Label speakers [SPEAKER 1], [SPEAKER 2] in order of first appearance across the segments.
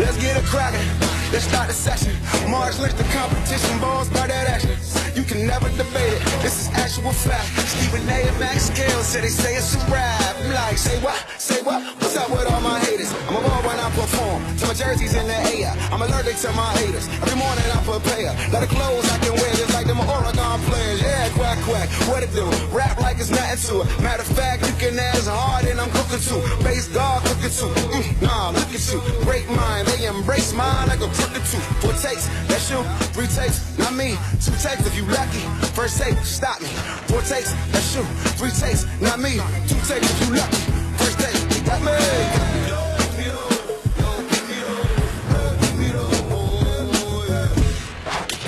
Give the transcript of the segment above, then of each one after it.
[SPEAKER 1] Let's get it cracking. Let's start the session. March Lynch, the competition, balls by that action. You can never debate it. This is actual fact. Stephen A. and Max Scales say they say it's a rap. I'm like, say what? Say what? What's up with all my haters? I'm a ball when I perform. So my jersey's in the air. I'm allergic to my haters. Every morning I prepare. Lot of clothes I can wear just like them Oregon players. Yeah, quack, quack. What it do? Rap like it's nothing to it. Matter of fact, you can ask hard and I'm cooking too. Bass dog cooking too. Nah, look at you. Great mind. They embrace mine like a crooked too. 4 takes. That's you. 3 takes. Not me. 2 takes if you lucky. First take. Stop me. 4 takes. That's you. 3 takes. Not me. 2 takes if you lucky. First take. You got me.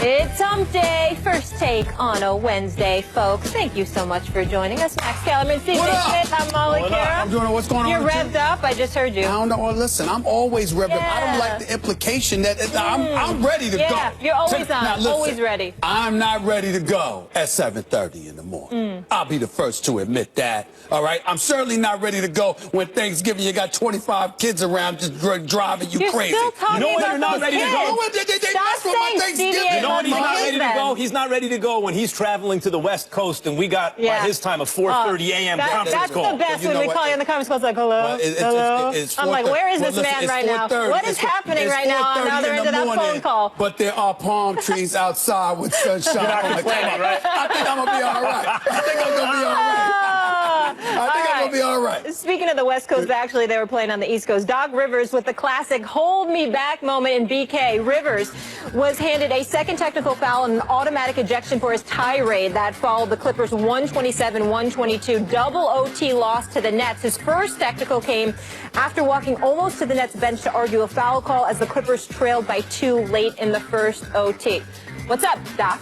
[SPEAKER 2] It's hump day, first take on a Wednesday, folks. Thank you so much for joining us. Max Kellerman, CJ Smith, I'm Molly Kara.
[SPEAKER 3] I'm doing what's going on.
[SPEAKER 2] You're revved up, I just heard you.
[SPEAKER 3] I don't know. Well, listen, I'm always revved up. I don't like the implication that I'm ready to go.
[SPEAKER 2] Yeah, you're always on,
[SPEAKER 3] now, listen,
[SPEAKER 2] always ready.
[SPEAKER 3] I'm not ready to go at 7:30 in the morning. I'll be the first to admit that. All right? I'm certainly not ready to go when Thanksgiving you got 25 kids around just driving you crazy.
[SPEAKER 2] Still talking
[SPEAKER 4] You know when
[SPEAKER 2] about
[SPEAKER 4] you're not ready to go?
[SPEAKER 2] Stop saying Stevie.
[SPEAKER 4] You know when he's not ready to go? He's not ready to go when he's traveling to the West Coast and we got by his time a 4:30 a.m. conference
[SPEAKER 2] That's
[SPEAKER 4] call.
[SPEAKER 2] the best when we call you on the conference call. It's like, hello, hello. I'm like, where is this man right now? What is happening right now on the other end of that phone call?
[SPEAKER 3] But there are palm trees outside with sunshine.
[SPEAKER 4] You're not complaining, right?
[SPEAKER 3] I think I'm going to be all right. I think I'm going to be all right. I think I'm going to be all right.
[SPEAKER 2] Speaking of the West Coast, but actually they were playing on the East Coast. Doc Rivers with the classic hold me back moment in BK. Rivers was handed a second technical foul and an automatic ejection for his tirade that followed the Clippers' 127-122 double OT loss to the Nets. His first technical came after walking almost to the Nets bench to argue a foul call as the Clippers trailed by 2 late in the first OT. What's up, Doc?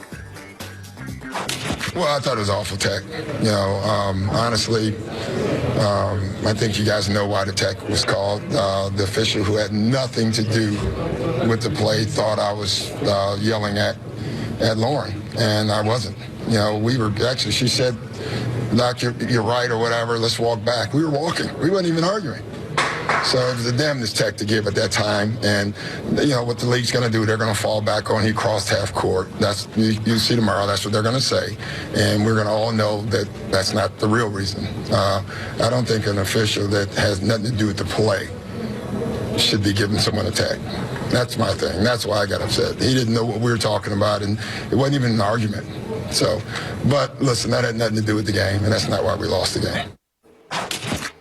[SPEAKER 5] Well, I thought it was awful tech. You know, honestly, I think you guys know why the tech was called. The official who had nothing to do with the play thought I was yelling at Lauren, and I wasn't. You know, we were actually, she said, Doc, you're right or whatever, let's walk back. We were walking. We weren't even arguing. So it was the damnedest tech to give at that time, and you know what the league's going to do. They're going to fall back on he crossed half court. That's you see tomorrow. That's what they're going to say, and we're going to all know that that's not the real reason. I don't think an official that has nothing to do with the play should be giving someone a tech. That's my thing. That's why I got upset. He didn't know what we were talking about, and it wasn't even an argument. So, but listen, that had nothing to do with the game, and that's not why we lost the game.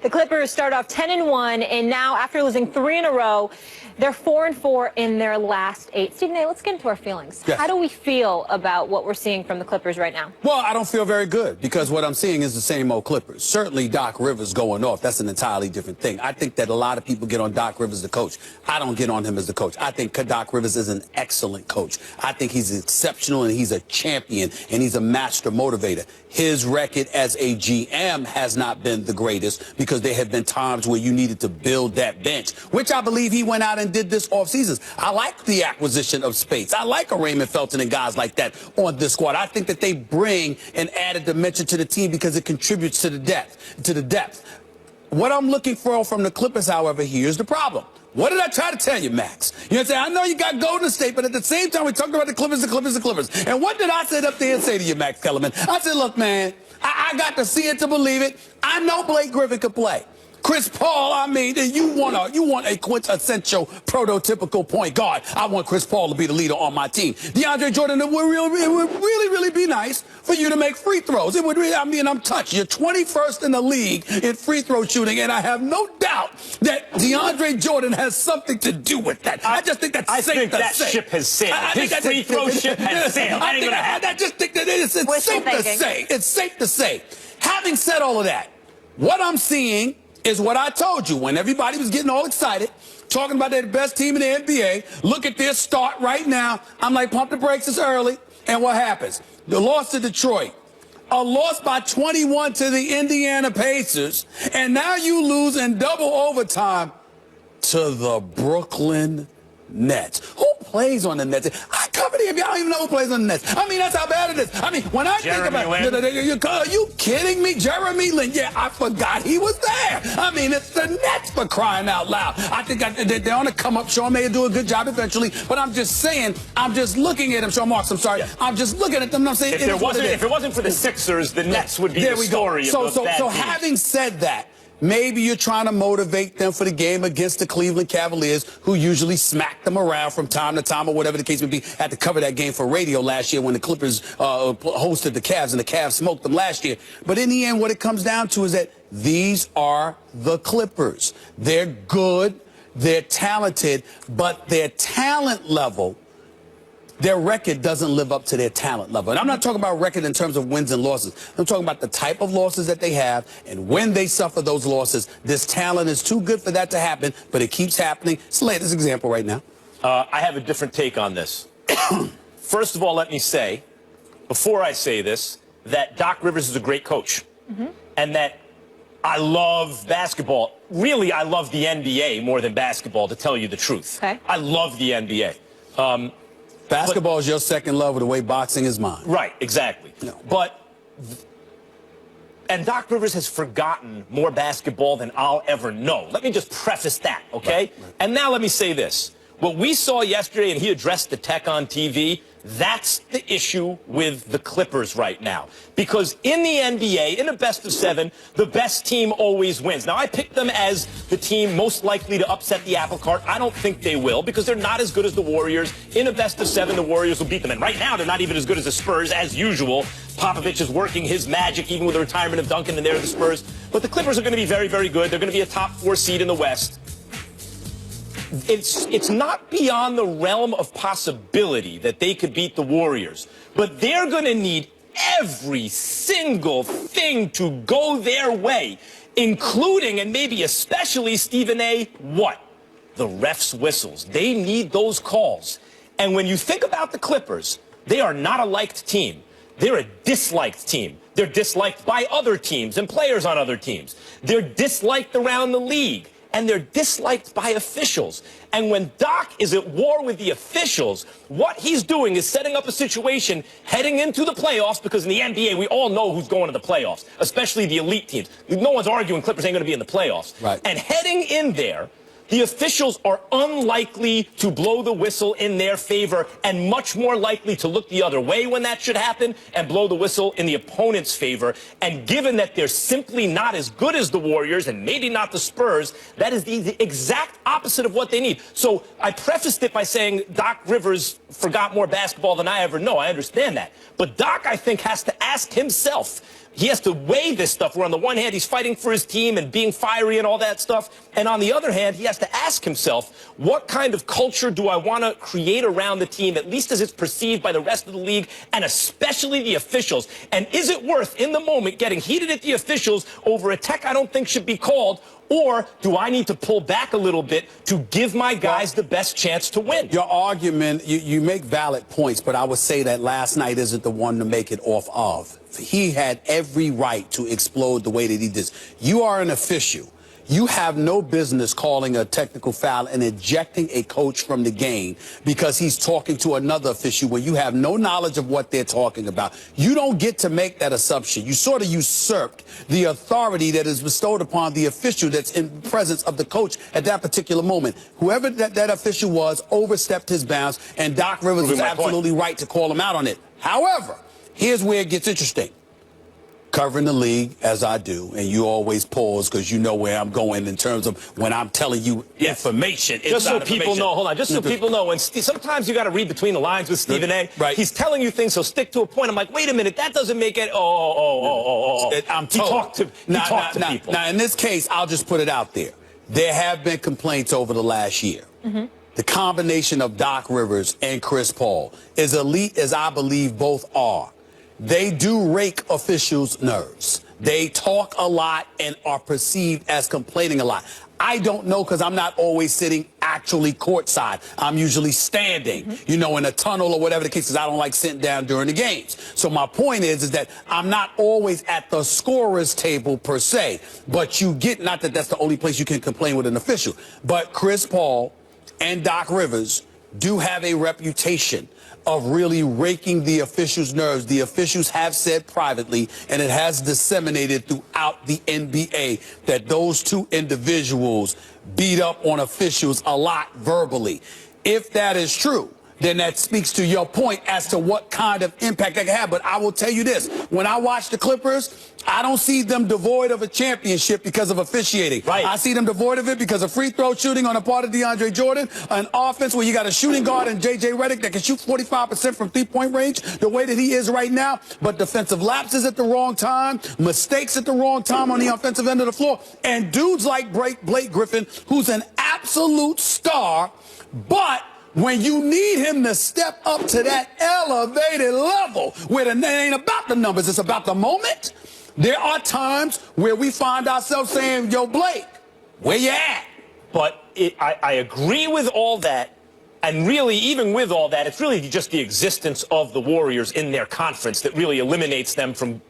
[SPEAKER 2] The Clippers start off 10-1, and now after losing 3 in a row, they're 4-4 in their last 8. Stephen A., let's get into our feelings.
[SPEAKER 3] Yes.
[SPEAKER 2] How do we feel about what we're seeing from the Clippers right now?
[SPEAKER 3] Well, I don't feel very good because what I'm seeing is the same old Clippers. Certainly Doc Rivers going off. That's an entirely different thing. I think that a lot of people get on Doc Rivers, the coach. I don't get on him as the coach. I think Doc Rivers is an excellent coach. I think he's exceptional and he's a champion and he's a master motivator. His record as a GM has not been the greatest because there have been times where you needed to build that bench, which I believe he went out and did this offseason. I like the acquisition of Spates. I like a Raymond Felton and guys like that on this squad. I think that they bring an added dimension to the team because it contributes to the depth. What I'm looking for from the Clippers, however, here's the problem. What did I try to tell you, Max? You know what I'm saying? I know you got Golden State, but at the same time, we talked about the Clippers. And what did I sit up there and say to you, Max Kellerman? I said, look, man, I got to see it to believe it. I know Blake Griffin could play. Chris Paul, I mean, you want a quintessential prototypical point guard. I want Chris Paul to be the leader on my team. DeAndre Jordan, it would really be nice for you to make free throws. It would really, I mean, I'm touched. You're 21st in the league in free throw shooting, and I have no doubt that DeAndre Jordan has something to do with that. I just think that's safe to say.
[SPEAKER 4] I think that ship has sailed. His free throw ship has sailed.
[SPEAKER 3] I just think that it's safe to say. It's safe to say. Having said all of that, what I'm seeing is what I told you when everybody was getting all excited, talking about they're the best team in the NBA. Look at their start right now. I'm like, pump the brakes, it's early. And what happens? The loss to Detroit. A loss by 21 to the Indiana Pacers. And now you lose in double overtime to the Brooklyn Nets. Who plays on the Nets? I cover there if y'all don't even know who plays on the Nets? I mean, that's how bad it is. I mean, when I think about it, are you kidding me? Jeremy Lin, yeah, I forgot he was there. I mean, it's the Nets for crying out loud. I think they're on the come up. Sean May will do a good job eventually, but I'm just saying, I'm just looking at him. Sean Marks, I'm sorry. Yeah. I'm just looking at them and I'm saying,
[SPEAKER 4] if it wasn't for the Sixers, the Nets would be the story of those bad teams.
[SPEAKER 3] Having said that, maybe you're trying to motivate them for the game against the Cleveland Cavaliers, who usually smack them around from time to time or whatever the case may be. I had to cover that game for radio last year when the Clippers hosted the Cavs, and the Cavs smoked them last year. But in the end, what it comes down to is that these are the Clippers. They're good, they're talented, but their talent level, their record doesn't live up to their talent level. And I'm not talking about record in terms of wins and losses. I'm talking about the type of losses that they have, and when they suffer those losses, this talent is too good for that to happen, but it keeps happening. Let's lay this example right now.
[SPEAKER 4] I have a different take on this. First of all, let me say, before I say this, that Doc Rivers is a great coach, and that I love basketball. Really, I love the NBA more than basketball, to tell you the truth.
[SPEAKER 2] Okay.
[SPEAKER 4] I love the NBA.
[SPEAKER 3] Basketball is your second love, the way boxing is mine.
[SPEAKER 4] Right, exactly. No. And Doc Rivers has forgotten more basketball than I'll ever know. Let me just preface that, okay? Right. And now let me say this. What we saw yesterday, and he addressed the tech on TV, that's the issue with the Clippers right now. Because in the NBA, in a best of 7, the best team always wins. Now, I picked them as the team most likely to upset the apple cart. I don't think they will, because they're not as good as the Warriors. In a best of 7, the Warriors will beat them. And right now, they're not even as good as the Spurs, as usual. Popovich is working his magic, even with the retirement of Duncan, and they're the Spurs. But the Clippers are going to be very, very good. They're going to be a top 4 seed in the West. It's not beyond the realm of possibility that they could beat the Warriors, but they're going to need every single thing to go their way, including and maybe especially, Stephen A., what? The refs' whistles. They need those calls. And when you think about the Clippers, they are not a liked team. They're a disliked team. They're disliked by other teams and players on other teams. They're disliked around the league. And they're disliked by officials. And when Doc is at war with the officials, what he's doing is setting up a situation heading into the playoffs, because in the NBA, we all know who's going to the playoffs, especially the elite teams. No one's arguing Clippers ain't going to be in the playoffs.
[SPEAKER 3] Right.
[SPEAKER 4] And heading in there, the officials are unlikely to blow the whistle in their favor and much more likely to look the other way when that should happen and blow the whistle in the opponent's favor. And given that they're simply not as good as the Warriors and maybe not the Spurs, that is the exact opposite of what they need. So I prefaced it by saying Doc Rivers forgot more basketball than I ever know. I understand that. But Doc, I think, has to ask himself. He has to weigh this stuff, where on the one hand, he's fighting for his team and being fiery and all that stuff. And on the other hand, he has to ask himself, what kind of culture do I want to create around the team, at least as it's perceived by the rest of the league, and especially the officials? And is it worth, in the moment, getting heated at the officials over a tech I don't think should be called? Or do I need to pull back a little bit to give my guys the best chance to win?
[SPEAKER 3] Your argument, you make valid points, but I would say that last night isn't the one to make it off of. He had every right to explode the way that he did. You are an official. You have no business calling a technical foul and ejecting a coach from the game because he's talking to another official when you have no knowledge of what they're talking about. You don't get to make that assumption. You sort of usurped the authority that is bestowed upon the official that's in presence of the coach at that particular moment. Whoever that official was overstepped his bounds, and Doc Rivers was absolutely right to call him out on it. However, here's where it gets interesting. Covering the league as I do, and you always pause because you know where I'm going in terms of when I'm telling you information.
[SPEAKER 4] Just so people know, hold on, just so people know, and sometimes you got to read between the lines with Stephen A.
[SPEAKER 3] Right.
[SPEAKER 4] He's telling you things, so stick to a point. I'm like, wait a minute, that doesn't make it.
[SPEAKER 3] I'm told.
[SPEAKER 4] He talked to people.
[SPEAKER 3] Now, in this case, I'll just put it out there. There have been complaints over the last year. The combination of Doc Rivers and Chris Paul, as elite as I believe both are, they do rake officials' nerves. They talk a lot and are perceived as complaining a lot. I don't know, because I'm not always sitting actually courtside. I'm usually standing, you know, in a tunnel or whatever the case is. I don't like sitting down during the games. So my point is that I'm not always at the scorer's table per se. But you get, not that that's the only place you can complain with an official, but Chris Paul and Doc Rivers do have a reputation of really raking the officials' nerves. The officials have said privately, and it has disseminated throughout the NBA, that those two individuals beat up on officials a lot verbally. If that is true, then that speaks to your point as to what kind of impact they can have. But I will tell you this, when I watch the Clippers, I don't see them devoid of a championship because of officiating.
[SPEAKER 4] Right.
[SPEAKER 3] I see them devoid of it because of free throw shooting on the part of DeAndre Jordan, an offense where you got a shooting guard in J.J. Redick that can shoot 45% from three-point range the way that he is right now, but defensive lapses at the wrong time, mistakes at the wrong time on the offensive end of the floor, and dudes like Blake Griffin, who's an absolute star, but when you need him to step up to that elevated level where it ain't about the numbers, it's about the moment, there are times where we find ourselves saying, yo, Blake, where you at?
[SPEAKER 4] But I agree with all that. And really, even with all that, it's really just the existence of the Warriors in their conference that really eliminates them from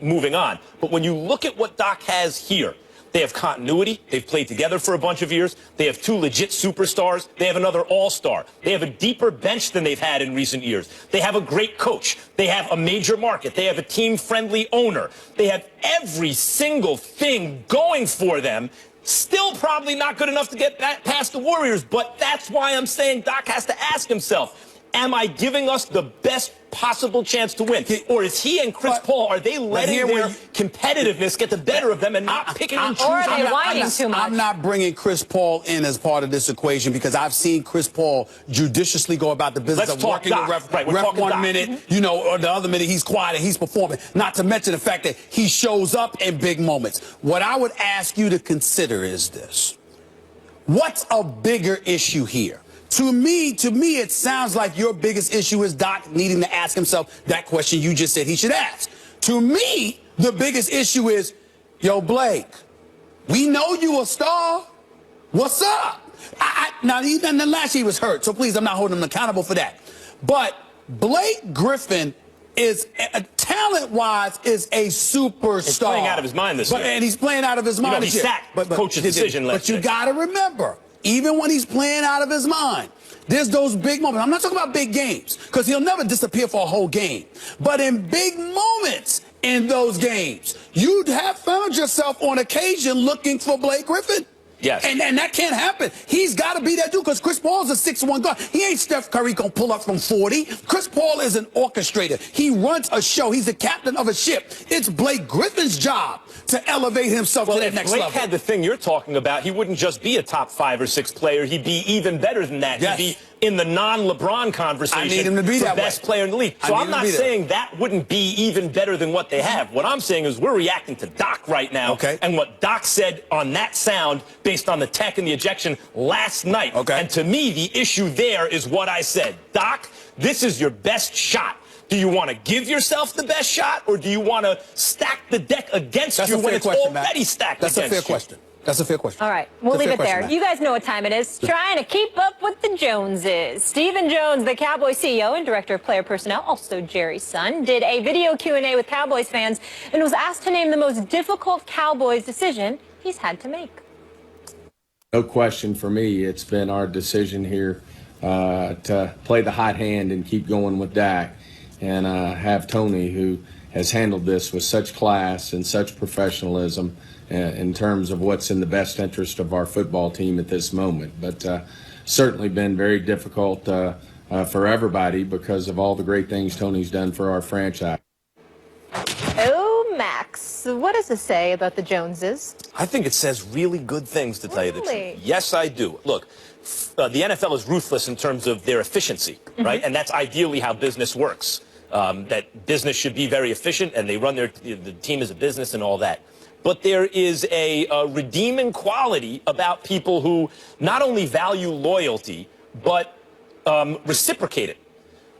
[SPEAKER 4] moving on. But when you look at what Doc has here, they have continuity. They've played together for a bunch of years. They have two legit superstars. They have another all-star. They have a deeper bench than they've had in recent years. They have a great coach. They have a major market. They have a team-friendly owner. They have every single thing going for them. Still probably not good enough to get past the Warriors, but that's why I'm saying Doc has to ask himself, am I giving us the best possible chance to win? Or is he and Chris Paul, are they letting their competitiveness get the better of them and not picking and choosing?
[SPEAKER 2] Or are they whining too much?
[SPEAKER 3] I'm not bringing Chris Paul in as part of this equation because I've seen Chris Paul judiciously go about the business of working the ref, ref 1 minute, you know, or the other minute he's quiet and he's performing. Not to mention the fact that he shows up in big moments. What I would ask you to consider is this. What's a bigger issue here? To me, it sounds like your biggest issue is Doc needing to ask himself that question you just said he should ask. To me, the biggest issue is, yo, Blake, we know you a star. What's up? Now, even last year he was hurt, so please, I'm not holding him accountable for that. But Blake Griffin is, talent-wise, is a superstar.
[SPEAKER 4] He's playing out of his mind this year.
[SPEAKER 3] And he's playing out of his mind this year.
[SPEAKER 4] He sacked coach's decision last
[SPEAKER 3] year. But you got to remember, even when he's playing out of his mind, there's those big moments. I'm not talking about big games, because he'll never disappear for a whole game. But in big moments in those games, you'd have found yourself on occasion looking for Blake Griffin.
[SPEAKER 4] Yes.
[SPEAKER 3] And that can't happen. He's got to be that dude, because Chris Paul's a 6'1" guard. He ain't Steph Curry going to pull up from 40. Chris Paul is an orchestrator. He runs a show. He's the captain of a ship. It's Blake Griffin's job to elevate himself to that next level.
[SPEAKER 4] If Blake had the thing you're talking about, he wouldn't just be a top 5 or 6 player. He'd be even better than that.
[SPEAKER 3] Yes.
[SPEAKER 4] He'd be in the non-LeBron conversation.
[SPEAKER 3] I need him to be
[SPEAKER 4] for
[SPEAKER 3] that
[SPEAKER 4] best
[SPEAKER 3] way.
[SPEAKER 4] player in the league. So I'm not saying that wouldn't be even better than what they have. What I'm saying is we're reacting to Doc right now.
[SPEAKER 3] Okay.
[SPEAKER 4] And what Doc said on that sound based on the tech and the ejection last night.
[SPEAKER 3] Okay.
[SPEAKER 4] And to me, the issue there is what I said. Doc, this is your best shot. Do you want to give yourself the best shot, or do you want to stack the deck against you when it's already stacked against you?
[SPEAKER 3] That's a fair question. That's a fair question.
[SPEAKER 2] All right, we'll leave it there. You guys know what time it is. Trying to keep up with the Joneses. Stephen Jones, the Cowboys CEO and Director of Player Personnel, also Jerry's son, did a video Q&A with Cowboys fans and was asked to name the most difficult Cowboys decision he's had to make.
[SPEAKER 6] No question for me, it's been our decision here to play the hot hand and keep going with Dak, and have Tony, who has handled this with such class and such professionalism in terms of what's in the best interest of our football team at this moment. But certainly been very difficult for everybody because of all the great things Tony's done for our franchise.
[SPEAKER 2] Oh, Max, what does this say about the Joneses?
[SPEAKER 4] I think it says really good things, to tell you the truth. Yes, I do. Look, the NFL is ruthless in terms of their efficiency, right? And that's ideally how business works. That business should be very efficient, and they run the team as a business and all that. But there is a redeeming quality about people who not only value loyalty, but reciprocate it.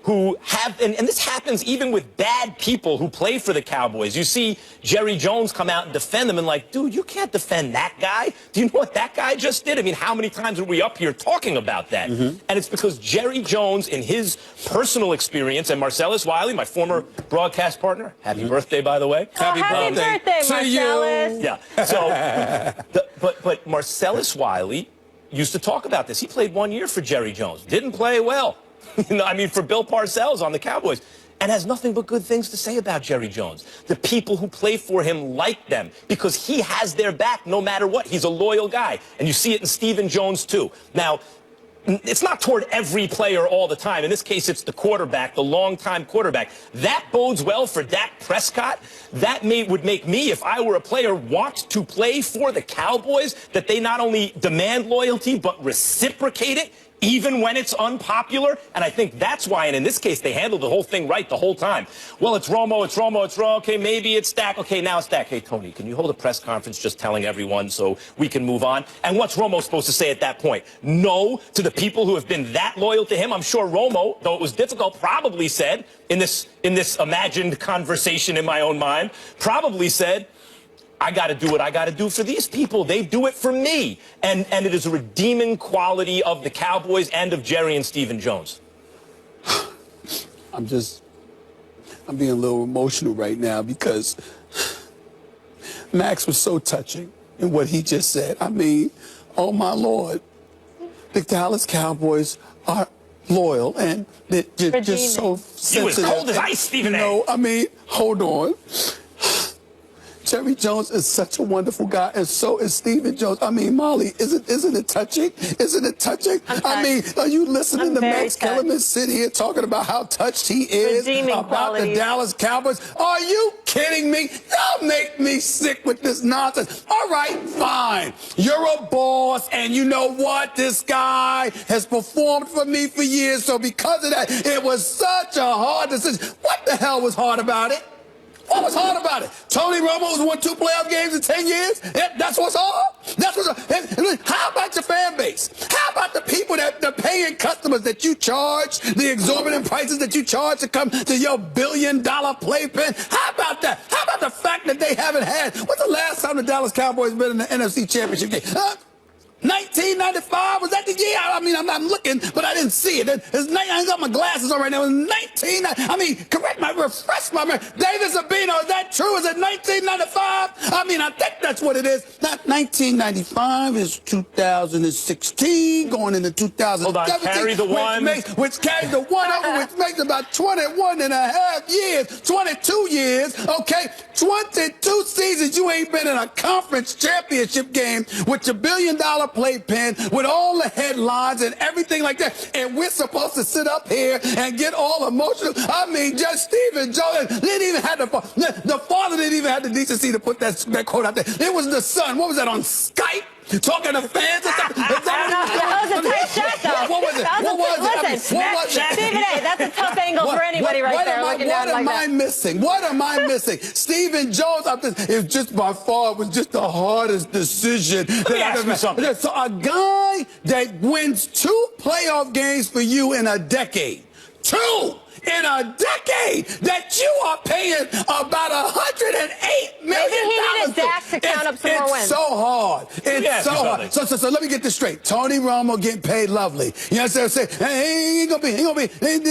[SPEAKER 4] Who have, and this happens even with bad people who play for the Cowboys. You see Jerry Jones come out and defend them and like, dude, you can't defend that guy. Do you know what that guy just did? I mean, how many times are we up here talking about that? And it's because Jerry Jones, in his personal experience, and Marcellus Wiley, my former broadcast partner, happy birthday, by the way.
[SPEAKER 2] Happy birthday, Marcellus.
[SPEAKER 4] Yeah. So, but Marcellus Wiley, used to talk about this. He played 1 year for Jerry Jones. Didn't play well. For Bill Parcells on the Cowboys. And has nothing but good things to say about Jerry Jones. The people who play for him like them because he has their back no matter what. He's a loyal guy. And you see it in Stephen Jones, too. Now, it's not toward every player all the time. In this case, it's the quarterback, the longtime quarterback. That bodes well for Dak Prescott. That would make me, if I were a player, want to play for the Cowboys, that they not only demand loyalty, but reciprocate it, even when it's unpopular. And I think that's why, and in this case, they handled the whole thing right the whole time. Well, it's Romo, it's Romo, it's Romo. Okay, maybe it's Dak. Okay, now it's Dak. Hey, Tony, can you hold a press conference just telling everyone so we can move on? And what's Romo supposed to say at that point? No to the people who have been that loyal to him? I'm sure Romo, though it was difficult, probably said, in this imagined conversation in my own mind, probably said, I got to do what I got to do for these people. They do it for me. And it is a redeeming quality of the Cowboys and of Jerry and Stephen Jones.
[SPEAKER 3] I'm being a little emotional right now because Max was so touching in what he just said. I mean, oh my Lord, the Dallas Cowboys are loyal and they're just so sensitive.
[SPEAKER 4] He was cold as ice, Stephen A.
[SPEAKER 3] No, I mean, hold on. Jerry Jones is such a wonderful guy, and so is Stephen Jones. I mean, Molly, isn't it touching? Isn't it touching? I mean, are you listening to Max Kellerman sit here talking about how touched he is about the Dallas Cowboys? Are you kidding me? Y'all make me sick with this nonsense. All right, fine. You're a boss, and you know what? This guy has performed for me for years, so because of that, it was such a hard decision. What the hell was hard about it? What was hard about it? Tony Romo's won 2 playoff games in 10 years? That's what's hard? That's what's hard? How about your fan base? How about the people the paying customers that you charge, the exorbitant prices that you charge to come to your billion-dollar playpen? How about that? How about the fact that they haven't had? When's the last time the Dallas Cowboys been in the NFC Championship game? 1995, was that the year? I mean, I'm looking, but I didn't see it. I got my glasses on right now. It was 1990. I mean, refresh my memory. David Sabino, is that true? Is it 1995? I mean, I think that's what it is. Not 1995, it's 2016, going into 2017.
[SPEAKER 4] Hold on, carry the one.
[SPEAKER 3] Which carries the one over, which makes about 21 and a half years, 22 years, okay? 22 seasons you ain't been in a conference championship game with your billion-dollar playpen with all the headlines and everything like that, and we're supposed to sit up here and get all emotional. I mean, just Stephen Jones didn't even have the father didn't even have the decency to put that quote out there. It was the son. What was that, on Skype? Talking to fans and stuff?
[SPEAKER 2] That was a tight shot, though.
[SPEAKER 3] What was it? What was it?
[SPEAKER 2] Stephen A., that's a tough angle for anybody right there looking down like that.
[SPEAKER 3] What am I missing? What am I missing? Stephen Jones, it just by far was just the hardest decision that I've ever made. So a guy that wins 2 playoff games for you in a decade, 2 in a decade, that you are paying about $108 million.
[SPEAKER 2] Maybe he needed Dak to count up some more wins.
[SPEAKER 3] It's so hard. It's so hard. So let me get this straight. Tony Romo getting paid lovely. You know what I'm saying? Hey, he ain't gonna be.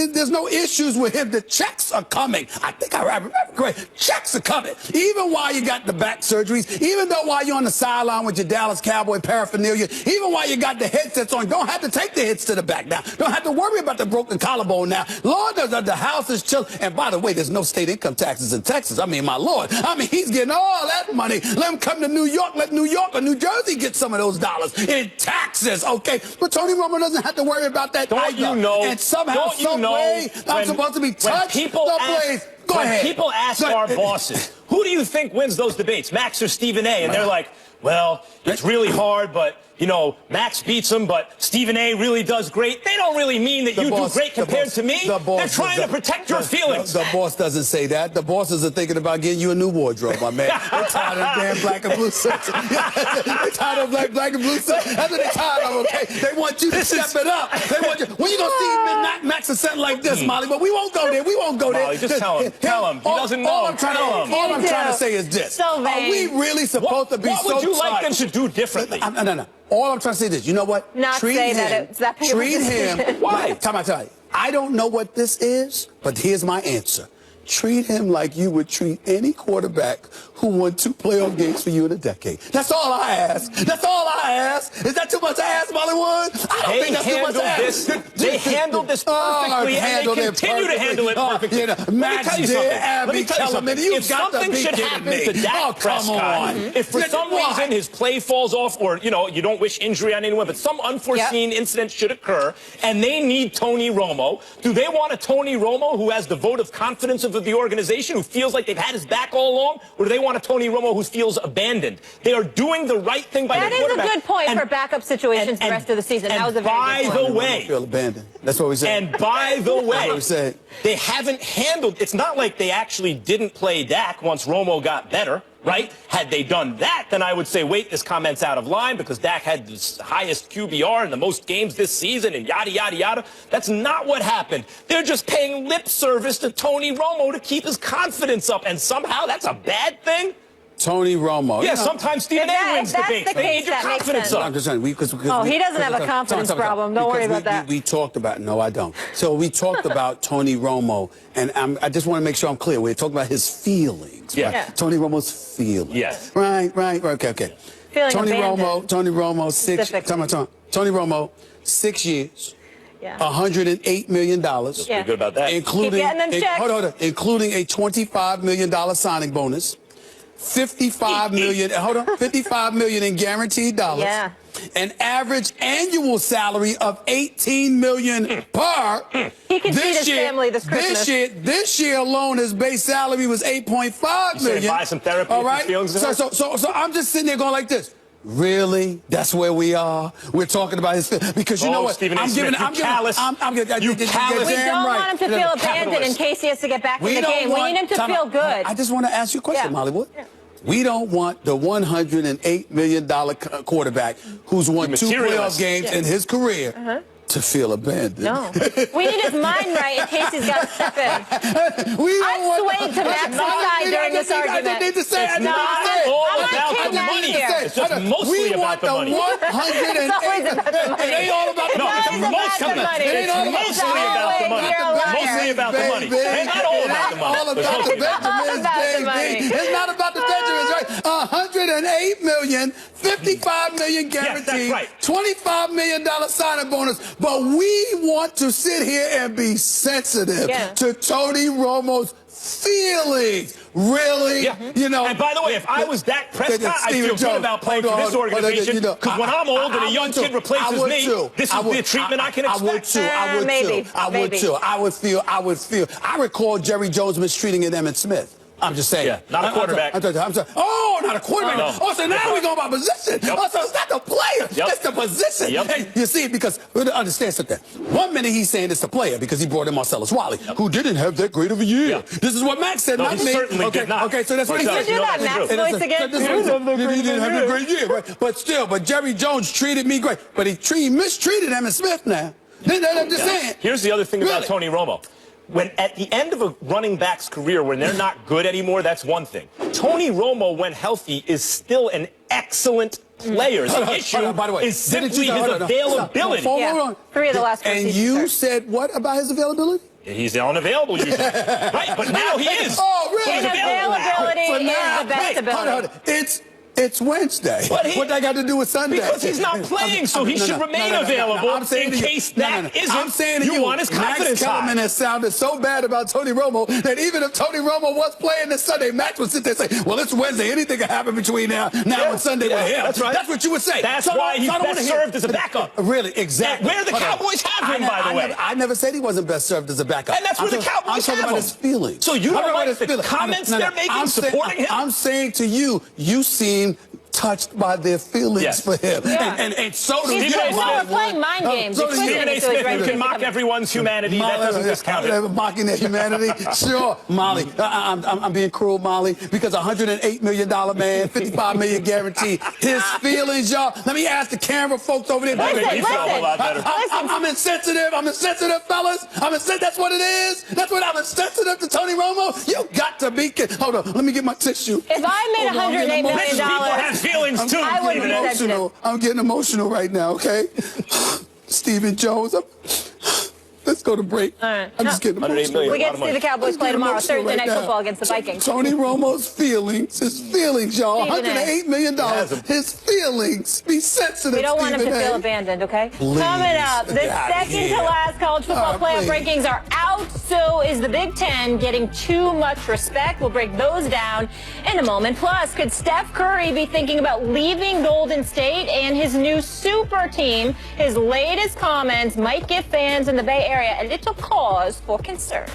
[SPEAKER 3] There's no issues with him. The checks are coming. I think I remember correct. Checks are coming. Even while you got the back surgeries, even though while you're on the sideline with your Dallas Cowboy paraphernalia, even while you got the headsets on, don't have to take the hits to the back now. Don't have to worry about the broken collarbone now. Lord, the house is chill. And by the way, there's no state income taxes in Texas. I mean, my Lord. I mean, he's getting all that money. Let him come to New York. Let New York or New Jersey get some of those dollars in taxes, okay? But Tony Romo doesn't have to worry about that either.
[SPEAKER 4] You know?
[SPEAKER 3] And somehow, some way, I'm supposed to be touched. When
[SPEAKER 4] people ask our bosses, who do you think wins those debates, Max or Stephen A.? And they're like, well, it's really hard, but, you know, Max beats him, but Stephen A. really does great. They don't really mean that you do great compared to me. They're trying to protect your feelings.
[SPEAKER 3] The boss doesn't say that. The bosses are thinking about getting you a new wardrobe, my man. They're tired of damn black and blue suits. They're tired of black and blue suits. That's what they're tired of, okay? They want you to step it up. They want you. When you going to see Max or something like this, Molly? But we won't go there. We won't go there.
[SPEAKER 4] Molly, just tell him. Tell him. He doesn't know.
[SPEAKER 3] All I'm trying to say is this. Are we really supposed to be so
[SPEAKER 4] What would you like them to do differently?
[SPEAKER 3] No. All I'm trying to say is this. You know what?
[SPEAKER 2] Not say that it's that big of a decision.
[SPEAKER 3] Treat him. Why? Time out. I don't know what this is, but here's my answer. treat him like you would treat any quarterback who won 2 playoff games for you in a decade. That's all I ask. That's all I ask. Is that too much to ask, Mollywood? I don't think that's too much to ask.
[SPEAKER 4] They handled this perfectly, and they continue to handle it perfectly.
[SPEAKER 3] Let me tell you something.
[SPEAKER 4] If something should happen to Dak Prescott, if for some reason his play falls off, or you don't wish injury on anyone, but some unforeseen incident should occur, and they need Tony Romo, do they want a Tony Romo who has the vote of confidence of the organization, who feels like they've had his back all along, or do they want a Tony Romo who feels abandoned? They are doing the right thing by their quarterback.
[SPEAKER 2] That is a good point for backup situations the rest of the season. That was a very good point.
[SPEAKER 3] By the way, feel abandoned. That's what we said.
[SPEAKER 4] And by the way, they haven't handled. It's not like they actually didn't play Dak once Romo got better. Right? Had they done that, then I would say, wait, this comment's out of line because Dak had the highest QBR and the most games this season and yada, yada, yada. That's not what happened. They're just paying lip service to Tony Romo to keep his confidence up, and somehow that's a bad thing?
[SPEAKER 3] Tony Romo.
[SPEAKER 4] Yeah, sometimes Stephen A. wins debates. They need your confidence up.
[SPEAKER 3] I'm just saying,
[SPEAKER 2] he doesn't have a confidence problem. Don't worry about that.
[SPEAKER 3] We talked about, no, I don't. So we talked about Tony Romo, and I just want to make sure I'm clear. We talked about his feelings.
[SPEAKER 4] Yeah.
[SPEAKER 3] Right? Tony Romo's feelings.
[SPEAKER 4] Yes.
[SPEAKER 3] Right, okay.
[SPEAKER 2] Feeling
[SPEAKER 3] Tony
[SPEAKER 2] abandoned.
[SPEAKER 3] Romo, 6 years.
[SPEAKER 2] Yeah.
[SPEAKER 3] $108 million.
[SPEAKER 4] Pretty good about that.
[SPEAKER 3] Including a $25 million signing bonus. $55 million in guaranteed dollars.
[SPEAKER 2] Yeah.
[SPEAKER 3] An average annual salary of $18 million per.
[SPEAKER 2] He can feed his family this Christmas.
[SPEAKER 3] This year alone, his base salary was $8.5 million.
[SPEAKER 4] Buy some therapy.
[SPEAKER 3] All right.
[SPEAKER 4] So
[SPEAKER 3] I'm just sitting there going like this. Really? That's where we are? We're talking about his because you know what?
[SPEAKER 4] Stephen A. Smith, you callous.
[SPEAKER 2] We don't want him to feel abandoned in case he has to get back in the game. We need him to feel good.
[SPEAKER 3] I just want to ask you a question, Mollywood. Yeah. We don't want the $108 million quarterback who's won 2 playoff games in his career to feel abandoned.
[SPEAKER 2] No. We need his mind right in case he's got to step in. I'm swaying to Max's side during this argument.
[SPEAKER 4] It's not all about the money. It's just mostly about the money.
[SPEAKER 2] It's always about the money.
[SPEAKER 3] It ain't all about the money.
[SPEAKER 4] It's mostly about the money. Mostly about the money. It's not all about the money.
[SPEAKER 3] All about the Benjamins, It's not about the Benjamins, right? $108 million, $55 million guaranteed, $25 million signing bonus. But we want to sit here and be sensitive to Tony Romo's feelings. Really?
[SPEAKER 4] Yeah. And by the way, if I was Dak Prescott, I'd feel good about playing for this organization. Because when I'm old and a young kid replaces me, this is the treatment I can expect.
[SPEAKER 3] I would feel. I recall Jerry Jones mistreating Emmitt Smith. I'm just saying.
[SPEAKER 4] Yeah, not a quarterback.
[SPEAKER 3] I'm sorry. Oh, not a quarterback. No. So now we're going by position. So it's not the player. It's the position. Hey, you see, because understand something. 1 minute he's saying it's the player because he brought in Marcellus Wiley, who didn't have that great of a year. This is what Max said, not me.
[SPEAKER 4] Certainly did not.
[SPEAKER 3] Okay, so that's what he said.
[SPEAKER 2] Did you do that Max voice again?
[SPEAKER 3] He didn't have a great year. Right? But Jerry Jones treated me great. But he mistreated Emmitt Smith now. I'm just saying.
[SPEAKER 4] Here's the other thing about Tony Romo. When at the end of a running back's career, when they're not good anymore, that's one thing. Tony Romo, when healthy, is still an excellent player. The issue is simply his availability.
[SPEAKER 2] Hold on. 3 of the last 4 seasons.
[SPEAKER 3] And you said what about his availability?
[SPEAKER 4] He's unavailable usually. Right, but now he is.
[SPEAKER 3] Oh, really?
[SPEAKER 2] His availability is the best ability.
[SPEAKER 3] It's Wednesday. What that got to do with Sunday?
[SPEAKER 4] Because he's not playing, so he should remain available in case that isn't.
[SPEAKER 3] I'm saying
[SPEAKER 4] you want his confidence high.
[SPEAKER 3] Max Kellerman has sounded so bad about Tony Romo that even if Tony Romo was playing this Sunday, Max would sit there and say, well, it's Wednesday. Anything can happen between now and Sunday with him.
[SPEAKER 4] That's right.
[SPEAKER 3] That's what you would say.
[SPEAKER 4] That's why he's best served as a backup.
[SPEAKER 3] Really, exactly.
[SPEAKER 4] Where the Cowboys have him, by the way.
[SPEAKER 3] I never said he wasn't best served as a backup.
[SPEAKER 4] And that's where the Cowboys have him.
[SPEAKER 3] I'm talking about his feelings.
[SPEAKER 4] So you don't like the comments they're making supporting him?
[SPEAKER 3] I'm saying to you, you seem touched by their feelings for him.
[SPEAKER 2] Yeah.
[SPEAKER 3] And so do
[SPEAKER 2] you. We're playing mind games.
[SPEAKER 4] Stephen A. Smith, you can mock everyone's humanity. That doesn't discount it.
[SPEAKER 3] Mocking their humanity? Sure. Molly, I'm being cruel, Molly, because $108 million man, $55 million guaranteed. His feelings, y'all. Let me ask the camera folks over there. I'm insensitive. I'm insensitive, fellas. That's what it is. That's what I'm insensitive to Tony Romo. You got to be kidding. Hold on. Let me get my tissue.
[SPEAKER 2] If I made $108 million,
[SPEAKER 4] feelings too.
[SPEAKER 3] I'm getting emotional right now, okay? Stephen Jones, Let's go to break.
[SPEAKER 2] All right.
[SPEAKER 3] I'm just kidding.
[SPEAKER 4] $108 million.
[SPEAKER 2] We get to see the Cowboys play tomorrow, Thursday night football against the Vikings.
[SPEAKER 3] Tony Romo's feelings, his feelings, y'all. $108 million. His feelings. Be sensitive.
[SPEAKER 2] We don't want him to
[SPEAKER 3] Stephen
[SPEAKER 2] feel
[SPEAKER 3] A.
[SPEAKER 2] abandoned, okay?
[SPEAKER 3] Please.
[SPEAKER 2] Coming up, the second to last college football playoff rankings are out. So is the Big Ten getting too much respect? We'll break those down in a moment. Plus, could Steph Curry be thinking about leaving Golden State and his new super team? His latest comments might give fans in the Bay Area a little cause for concern.